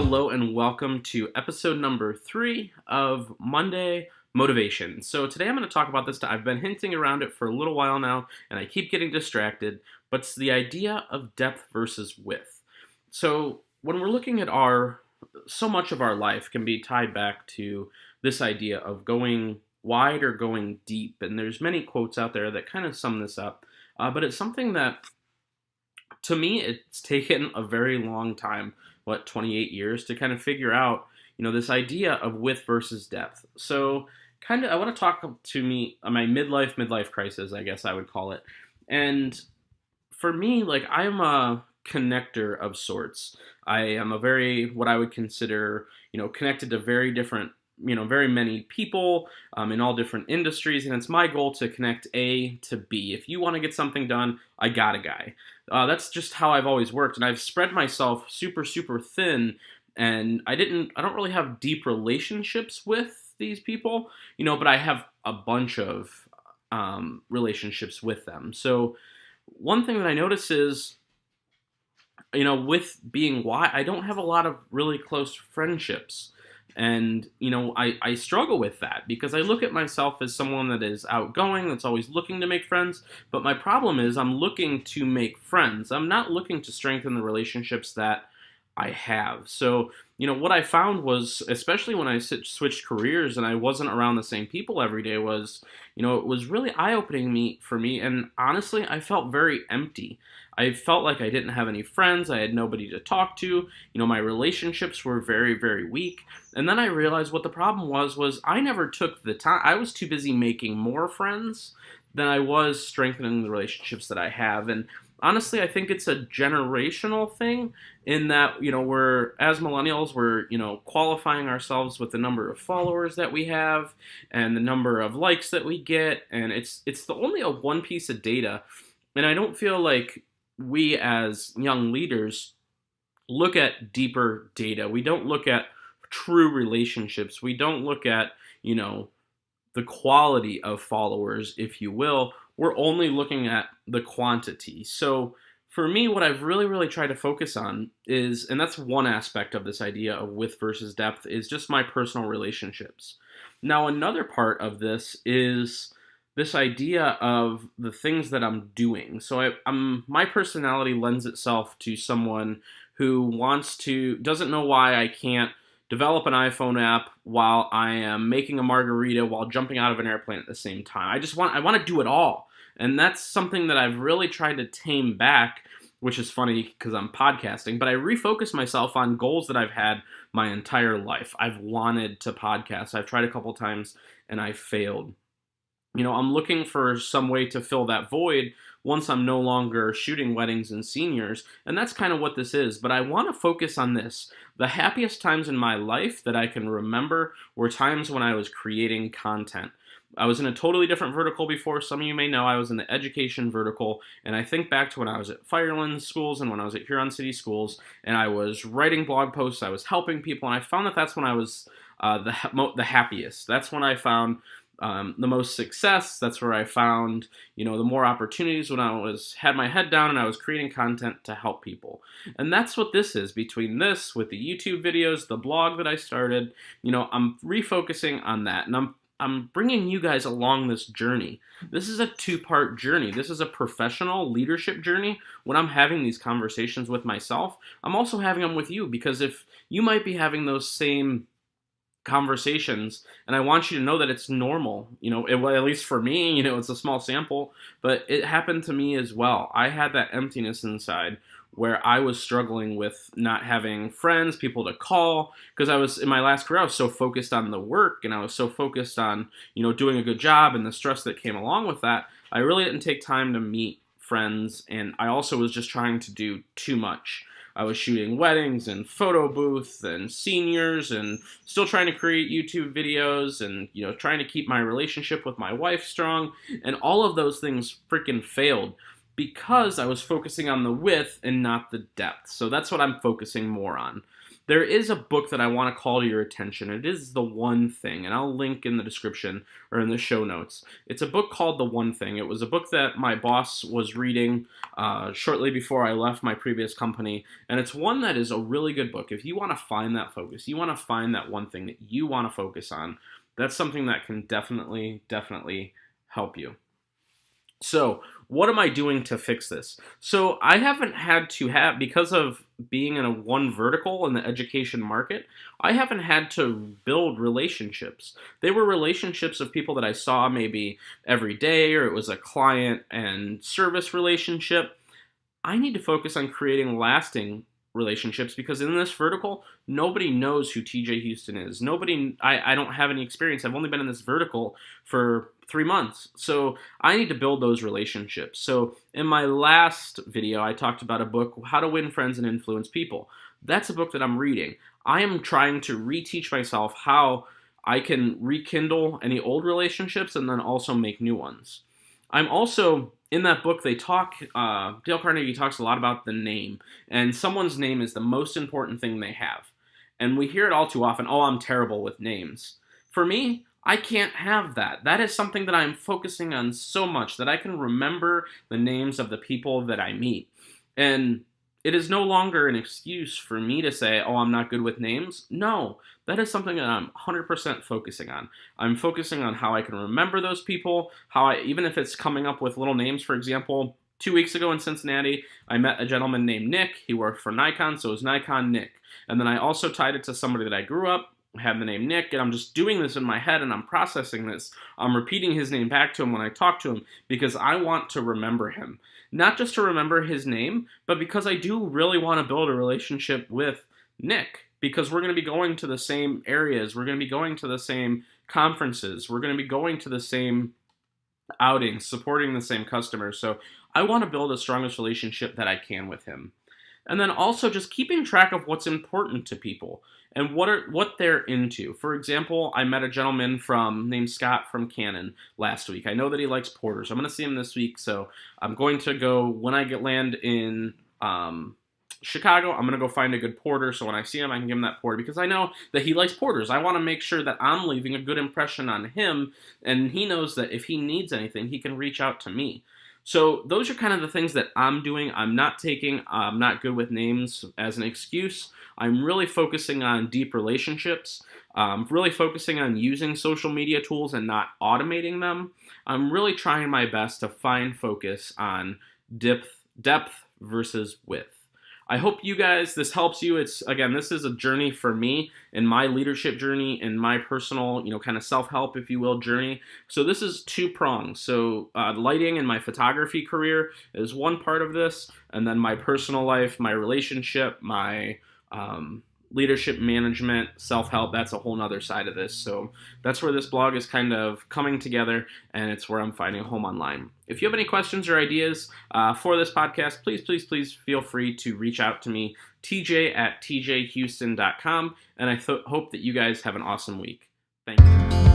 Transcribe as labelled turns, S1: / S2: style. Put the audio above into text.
S1: Hello and welcome to episode number 3 of Monday Motivation. So today I'm going to talk about this. I've been hinting around it for a little while now and I keep getting distracted, but it's the idea of depth versus width. So when we're looking at so much of our life can be tied back to this idea of going wide or going deep. And there's many quotes out there that kind of sum this up, but it's something that to me, it's taken a very long time, 28 years, to kind of figure out, this idea of width versus depth. So, I want to talk to my midlife crisis, I guess I would call it. And for me, I'm a connector of sorts. I am what I would consider, connected to very different very many people in all different industries, and it's my goal to connect A to B. If you want to get something done, I got a guy. That's just how I've always worked, and I've spread myself super, super thin, and I don't really have deep relationships with these people, but I have a bunch of relationships with them. So one thing that I notice is, with being wide, I don't have a lot of really close friendships. And, I struggle with that because I look at myself as someone that is outgoing, that's always looking to make friends. But my problem is I'm looking to make friends. I'm not looking to strengthen the relationships that I have. So, what I found was, especially when I switched careers and I wasn't around the same people every day, was, it was really eye-opening for me. And honestly, I felt very empty. I felt like I didn't have any friends. I had nobody to talk to. My relationships were very, very weak. And then I realized what the problem was I never took the time. I was too busy making more friends than I was strengthening the relationships that I have. And honestly, I think it's a generational thing in that, as millennials, we're, qualifying ourselves with the number of followers that we have and the number of likes that we get. And it's only a one piece of data. And I don't feel like we as young leaders look at deeper data. We don't look at true relationships. We don't look at, the quality of followers, if you will. We're only looking at the quantity. So for me, what I've really, really tried to focus on is, and that's one aspect of this idea of width versus depth, is just my personal relationships. Now, another part of this is this idea of the things that I'm doing. So my personality lends itself to someone who doesn't know why I can't develop an iPhone app while I am making a margarita while jumping out of an airplane at the same time. I want to do it all. And that's something that I've really tried to tame back, which is funny because I'm podcasting, but I refocus myself on goals that I've had my entire life. I've wanted to podcast. I've tried a couple times and I failed. I'm looking for some way to fill that void once I'm no longer shooting weddings and seniors, and that's kind of what this is. But I want to focus on this. The happiest times in my life that I can remember were times when I was creating content. I was in a totally different vertical before. Some of you may know I was in the education vertical, and I think back to when I was at Fireland Schools and when I was at Huron City Schools, and I was writing blog posts, I was helping people, and I found that that's when I was the happiest. That's when I found the most success. That's where I found, the more opportunities when I had my head down and I was creating content to help people. And that's what this is. Between this, with the YouTube videos, the blog that I started, I'm refocusing on that. And I'm bringing you guys along this journey. This is a 2-part journey. This is a professional leadership journey. When I'm having these conversations with myself, I'm also having them with you, because if you might be having those same conversations, and I want you to know that it's normal. At least for me, it's a small sample, but it happened to me as well. I had that emptiness inside where I was struggling with not having friends, people to call, because I was in my last career, I was so focused on the work and I was so focused on, doing a good job and the stress that came along with that. I really didn't take time to meet friends, and I also was just trying to do too much. I was shooting weddings and photo booth and seniors and still trying to create YouTube videos and, trying to keep my relationship with my wife strong. And all of those things freaking failed because I was focusing on the width and not the depth. So that's what I'm focusing more on. there is a book that I want to call to your attention. It is The One Thing, and I'll link in the description or in the show notes. It's a book called The One Thing. It was a book that my boss was reading shortly before I left my previous company, and it's one that is a really good book. If you want to find that focus, you want to find that one thing that you want to focus on, that's something that can definitely help you. So, what am I doing to fix this? So, I haven't had to have, because of being in a one vertical in the education market, I haven't had to build relationships. They were relationships of people that I saw maybe every day, or it was a client and service relationship. I need to focus on creating lasting relationships, because in this vertical, nobody knows who TJ Houston is. I don't have any experience. I've only been in this vertical for 3 months. So I need to build those relationships. So in my last video, I talked about a book, How to Win Friends and Influence People. That's a book that I'm reading. I am trying to reteach myself how I can rekindle any old relationships and then also make new ones. I'm also, in that book, Dale Carnegie talks a lot about the name, and someone's name is the most important thing they have. And we hear it all too often, oh, I'm terrible with names. For me, I can't have that. That is something that I'm focusing on so much, that I can remember the names of the people that I meet. And it is no longer an excuse for me to say, oh, I'm not good with names. No, that is something that I'm 100% focusing on. I'm focusing on how I can remember those people, even if it's coming up with little names. For example, 2 weeks ago in Cincinnati, I met a gentleman named Nick. He worked for Nikon, so it was Nikon Nick. And then I also tied it to somebody that I grew up, had the name Nick, and I'm just doing this in my head, and I'm processing this. I'm repeating his name back to him when I talk to him, because I want to remember him. Not just to remember his name, but because I do really want to build a relationship with Nick, because we're going to be going to the same areas, we're going to be going to the same conferences, we're going to be going to the same outings, supporting the same customers. So I want to build the strongest relationship that I can with him. And then also just keeping track of what's important to people and what they're into. For example, I met a gentleman named Scott from Canon last week. I know that he likes porters. I'm going to see him this week, so I'm going to go, when I land in Chicago, I'm going to go find a good porter, so when I see him, I can give him that porter, because I know that he likes porters. I want to make sure that I'm leaving a good impression on him, and he knows that if he needs anything, he can reach out to me. So those are kind of the things that I'm doing. I'm not taking I'm not good with names as an excuse. I'm really focusing on deep relationships. Really focusing on using social media tools and not automating them. I'm really trying my best to find focus on depth versus width. I hope this helps you. This is a journey for me in my leadership journey, in my personal, kind of self-help, if you will, journey. So this is two prongs. So lighting and my photography career is one part of this, and then my personal life, my relationship, my leadership management, self-help, that's a whole nother side of this. So that's where this blog is kind of coming together, and it's where I'm finding a home online. If you have any questions or ideas for this podcast, please feel free to reach out to me, TJ@tjhouston.com, and I hope that you guys have an awesome week. Thank you.